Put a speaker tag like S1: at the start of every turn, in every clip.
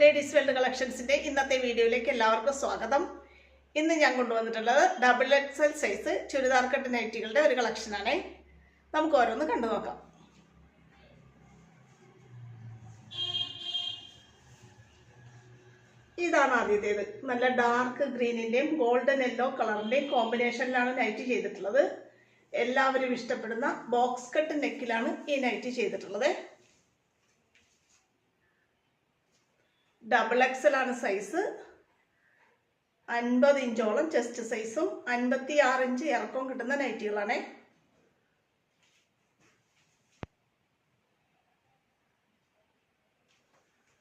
S1: Ladies world കളക്ഷൻസിന്റെ ഇന്നത്തെ വീഡിയോയിലേക്ക് എല്ലാവർക്കും സ്വാഗതം. ഇന്ന് ഞാൻ കൊണ്ടുവന്നിട്ടുള്ളത് double XL size churidar cut നൈറ്റികളുടെ ഒരു കളക്ഷനാണ്. നമുക്ക് ഓരോന്ന് കണ്ടു നോക്കാം. ഇതാണ് ആദ്യത്തേത്. നല്ല ഡാർക്ക് ഗ്രീനിന്റെയും ഗോൾഡൻ യെല്ലോ കളറിന്റെയും കോമ്പിനേഷനിലാണ് നൈറ്റി ചെയ്തിട്ടുള്ളത്. എല്ലാവരും ഇഷ്ടപ്പെടുന്ന ബോക്സ് കട്ട് നെക്കിലാണ് ഈ നൈറ്റി ചെയ്തിട്ടുള്ളത്. ഡബിൾ എക്സൽ ആണ് സൈസ്. 50 ഇഞ്ചോളം ചെസ്റ്റ് സൈസും 56 ഇഞ്ച് ഇറക്കവും കിട്ടുന്ന നൈറ്റികളാണ്.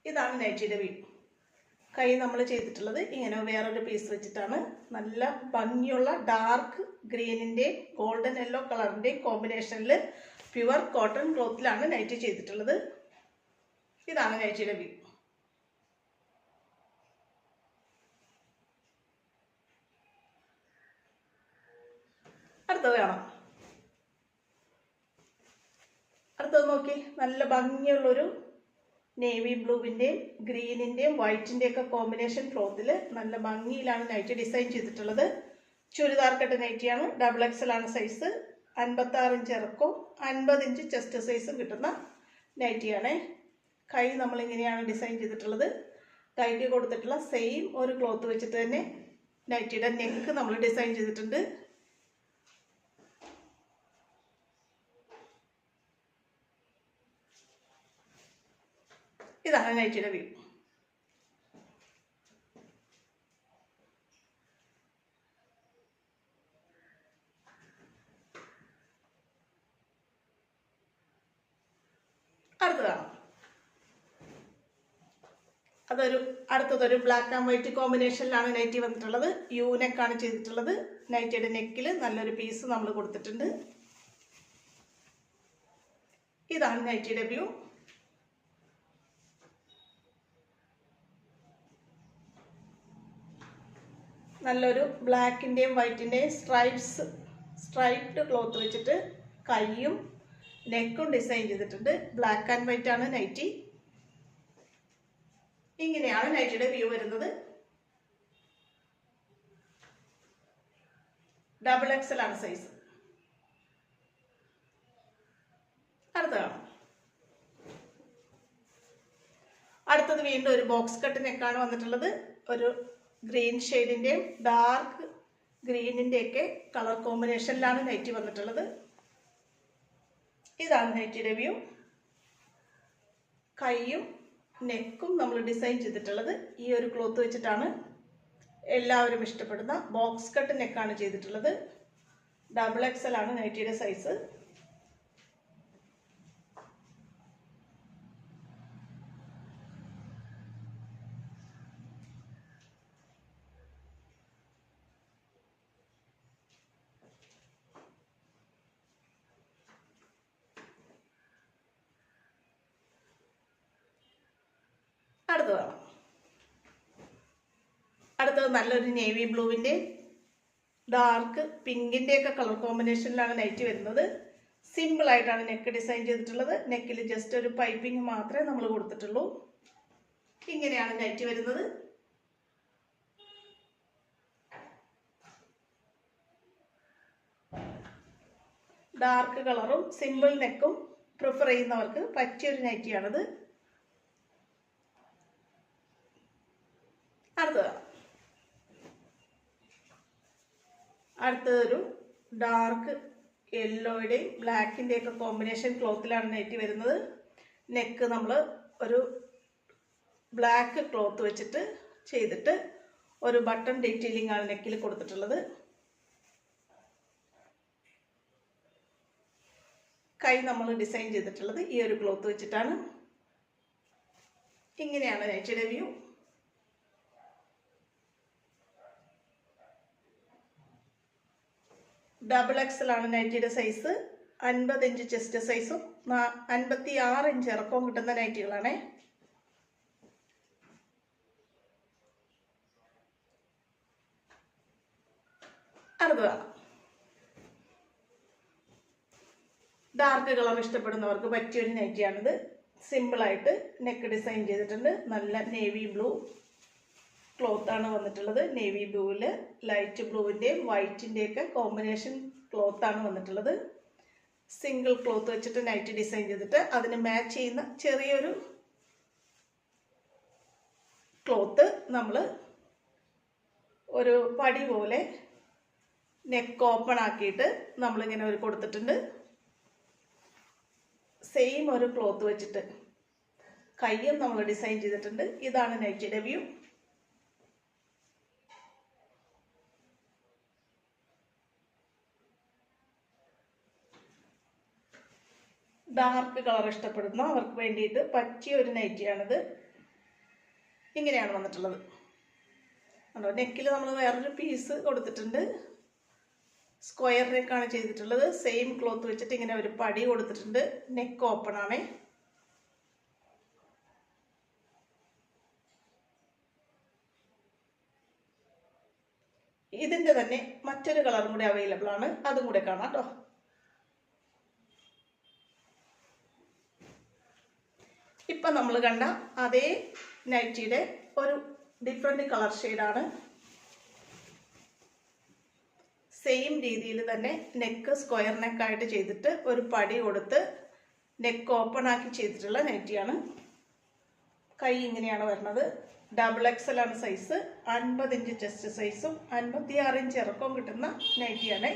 S1: ഇതാണ് നൈറ്റിയുടെ വ്യൂ. കൈ നമ്മൾ ചെയ്തിട്ടുള്ളത് ഇങ്ങനെ വേറൊരു പീസ് വെച്ചിട്ടാണ്. നല്ല ഭംഗിയുള്ള ഡാർക്ക് ഗ്രീനിന്റെയും ഗോൾഡൻ യെല്ലോ കളറിന്റെയും കോമ്പിനേഷനിൽ പ്യുവർ കോട്ടൺ ക്ലോത്തിലാണ് നൈറ്റി ചെയ്തിട്ടുള്ളത്. ഇതാണ് നൈറ്റിയുടെ വ്യൂ. അടുത്തത് കാണാം. അടുത്തത് നോക്കി, നല്ല ഭംഗിയുള്ളൊരു നേവി ബ്ലൂവിന്റെയും ഗ്രീനിന്റെയും വൈറ്റിന്റെയും ഒക്കെ കോമ്പിനേഷൻ ക്ലോത്തിൽ നല്ല ഭംഗിയിലാണ് നൈറ്റി ഡിസൈൻ ചെയ്തിട്ടുള്ളത്. ചുരിദാർ കട്ട് നൈറ്റിയാണ്. ഡബിൾ എക്സൽ ആണ് സൈസ്. 56 ഇഞ്ച് ഇറക്കവും 50 ഇഞ്ച് ചെസ്റ്റ് സൈസും കിട്ടുന്ന നൈറ്റിയാണ്. കൈ നമ്മളിങ്ങനെയാണ് ഡിസൈൻ ചെയ്തിട്ടുള്ളത്. കൈക്ക് കൊടുത്തിട്ടുള്ള സെയിം ഒരു ക്ലോത്ത് വെച്ചിട്ട് തന്നെ നൈറ്റിയുടെ നെക്ക് നമ്മൾ ഡിസൈൻ ചെയ്തിട്ടുണ്ട്. ഇതാണ് നൈറ്റിയുടെ വ്യൂ. അടുത്തതൊരു ബ്ലാക്ക് ആൻഡ് വൈറ്റ് കോമ്പിനേഷനിലാണ് നൈറ്റി വന്നിട്ടുള്ളത്. യു നെക്കാണ് ചെയ്തിട്ടുള്ളത്. നൈറ്റിയുടെ നെക്കിൽ നല്ലൊരു പീസ് നമ്മൾ കൊടുത്തിട്ടുണ്ട്. ഇതാണ് നൈറ്റിയുടെ വ്യൂ. നല്ലൊരു ബ്ലാക്കിന്റെയും വൈറ്റിന്റെയും സ്ട്രൈപ്ഡ് ക്ലോത്ത് വെച്ചിട്ട് കൈയും നെക്കും ഡിസൈൻ ചെയ്തിട്ടുണ്ട്. ബ്ലാക്ക് ആൻഡ് വൈറ്റ് ആണ് നൈറ്റി. ഇങ്ങനെയാണ് നൈറ്റിയുടെ വ്യൂ വരുന്നത്. ഡബിൾ എക്സൽ ആണ് സൈസ്. അടുത്തത് വീണ്ടും ഒരു ബോക്സ് കട്ട് നെക്കാണ് വന്നിട്ടുള്ളത്. ഒരു ഗ്രീൻ ഷെയ്ഡിന്റെയും ഡാർക്ക് ഗ്രീനിന്റെയൊക്കെ കളർ കോമ്പിനേഷനിലാണ് നൈറ്റി വന്നിട്ടുള്ളത്. ഇതാണ് നൈറ്റിയുടെ വ്യൂ. കൈയും നെക്കും നമ്മൾ ഡിസൈൻ ചെയ്തിട്ടുള്ളത് ഈ ഒരു ക്ലോത്ത് വെച്ചിട്ടാണ്. എല്ലാവരും ഇഷ്ടപ്പെടുന്ന ബോക്സ് കട്ട് നെക്കാണ് ചെയ്തിട്ടുള്ളത്. ഡബിൾ എക്സൽ ആണ് നൈറ്റിയുടെ സൈസ്. അടുത്തത് നല്ലൊരു നേവി ബ്ലൂവിന്റെ ഡാർക്ക് പിങ്കിന്റെ ഒക്കെ കളർ കോമ്പിനേഷനിലാണ് നൈറ്റി വരുന്നത്. സിമ്പിൾ ആയിട്ടാണ് നെക്ക് ഡിസൈൻ ചെയ്തിട്ടുള്ളത്. നെക്കിൽ ജസ്റ്റ് ഒരു പൈപ്പിംഗ് മാത്രമേ നമ്മൾ കൊടുത്തിട്ടുള്ളൂ. ഇങ്ങനെയാണ് നൈറ്റി വരുന്നത്. ഡാർക്ക് കളറും സിമ്പിൾ നെക്കും പ്രിഫർ ചെയ്യുന്നവർക്ക് പറ്റിയൊരു നൈറ്റിയാണിത്. അടുത്തതൊരു ഡാർക്ക് യെല്ലോയുടെയും ബ്ലാക്കിൻ്റെ ഒക്കെ കോമ്പിനേഷൻ ക്ലോത്തിലാണ് നൈറ്റി വരുന്നത്. നെക്ക് നമ്മൾ ഒരു ബ്ലാക്ക് ക്ലോത്ത് വെച്ചിട്ട് ചെയ്തിട്ട് ഒരു ബട്ടൺ ഡീറ്റെയിലിംഗ് ആണ് നെക്കിൽ കൊടുത്തിട്ടുള്ളത്. കൈ നമ്മൾ ഡിസൈൻ ചെയ്തിട്ടുള്ളത് ഈ ഒരു ക്ലോത്ത് വെച്ചിട്ടാണ്. ഇങ്ങനെയാണ് നൈറ്റിയുടെ വ്യൂ. ഡബിൾ എക്സൽ ആണ് നൈറ്റിയുടെ സൈസ്. 50 ഇഞ്ച് ചെസ്റ്റ് സൈസും 56 ഇഞ്ച് ഇറക്കവും കിട്ടുന്ന നൈറ്റികളാണ്. അടുത്തതാണ് ഡാർക്ക് കളർ ഇഷ്ടപ്പെടുന്നവർക്ക് പറ്റിയൊരു നൈറ്റിയാണിത്. സിമ്പിളായിട്ട് നെക്ക് ഡിസൈൻ ചെയ്തിട്ടുണ്ട്. നല്ല നേവി ബ്ലൂ ക്ലോത്താണ് വന്നിട്ടുള്ളത്. നേവി ബ്ലൂവിൽ ലൈറ്റ് ബ്ലൂവിൻ്റെയും വൈറ്റിൻ്റെയൊക്കെ കോമ്പിനേഷൻ ക്ലോത്താണ് വന്നിട്ടുള്ളത്. സിംഗിൾ ക്ലോത്ത് വെച്ചിട്ട് നൈറ്റ് ഡിസൈൻ ചെയ്തിട്ട് അതിന് മാച്ച് ചെയ്യുന്ന ചെറിയൊരു ക്ലോത്ത് നമ്മൾ ഒരു പടി പോലെ നെക്ക് ഓപ്പൺ ആക്കിയിട്ട് നമ്മളിങ്ങനെ ഒരു കൊടുത്തിട്ടുണ്ട്. സെയിം ഒരു ക്ലോത്ത് വെച്ചിട്ട് കയ്യും നമ്മൾ ഡിസൈൻ ചെയ്തിട്ടുണ്ട്. ഇതാണ് നൈറ്റിയുടെ വ്യൂ. ഡാർക്ക് കളർ ഇഷ്ടപ്പെടുന്ന അവർക്ക് വേണ്ടിയിട്ട് പറ്റിയ ഒരു നൈറ്റിയാണിത്. ഇങ്ങനെയാണ് വന്നിട്ടുള്ളത്. കണ്ടോ, നെക്കിൽ നമ്മൾ വേറൊരു പീസ് കൊടുത്തിട്ടുണ്ട്. സ്ക്വയർ നെക്കാണ് ചെയ്തിട്ടുള്ളത്. സെയിം ക്ലോത്ത് വെച്ചിട്ട് ഇങ്ങനെ ഒരു പടി കൊടുത്തിട്ടുണ്ട്. നെക്ക് ഓപ്പൺ ആണ്. ഇതിൻ്റെ തന്നെ മറ്റൊരു കളറും കൂടി അവൈലബിൾ ആണ്. അതും കൂടെ കാണാം കേട്ടോ. ഇപ്പം നമ്മൾ കണ്ട അതേ നൈറ്റിയുടെ ഒരു ഡിഫറെൻറ്റ് കളർ ഷെയ്ഡാണ്. സെയിം രീതിയിൽ തന്നെ നെക്ക് സ്ക്വയർ നെക്കായിട്ട് ചെയ്തിട്ട് ഒരു പടി കൊടുത്ത് നെക്ക് ഓപ്പൺ ആക്കി ചെയ്തിട്ടുള്ള നൈറ്റിയാണ്. കൈ ഇങ്ങനെയാണ് വരുന്നത്. XXL ആണ് സൈസ്. 50 ഇഞ്ച് ചെസ്റ്റ് സൈസും 56 ഇഞ്ച് ഇറക്കവും കിട്ടുന്ന നൈറ്റിയാണ്.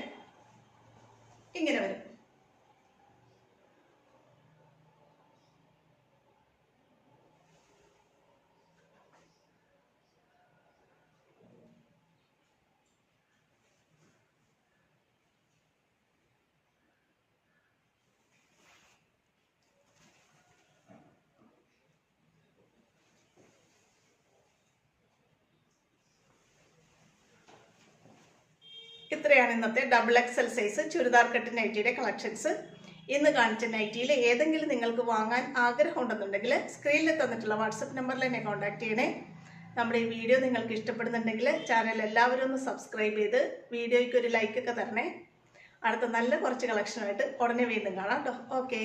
S1: ഇങ്ങനെ വരും. ഇത്രയാണ് ഇന്നത്തെ XXL സൈസ് ചുരിദാർ കട്ട് നൈറ്റിയുടെ കളക്ഷൻസ്. ഇന്ന് കാണിച്ച നൈറ്റിയിൽ ഏതെങ്കിലും നിങ്ങൾക്ക് വാങ്ങാൻ ആഗ്രഹം ഉണ്ടെന്നുണ്ടെങ്കിൽ സ്ക്രീനിൽ തന്നിട്ടുള്ള വാട്സപ്പ് നമ്പറിൽ എന്നെ കോൺടാക്ട് ചെയ്യണേ. നമ്മുടെ ഈ വീഡിയോ നിങ്ങൾക്ക് ഇഷ്ടപ്പെടുന്നുണ്ടെങ്കിൽ ചാനൽ എല്ലാവരും ഒന്ന് സബ്സ്ക്രൈബ് ചെയ്ത് വീഡിയോയ്ക്ക് ഒരു ലൈക്കൊക്കെ തരണേ. അടുത്ത നല്ല കുറച്ച് കളക്ഷനായിട്ട് ഉടനെ വീണ്ടും കാണാം കേട്ടോ. ഓക്കെ.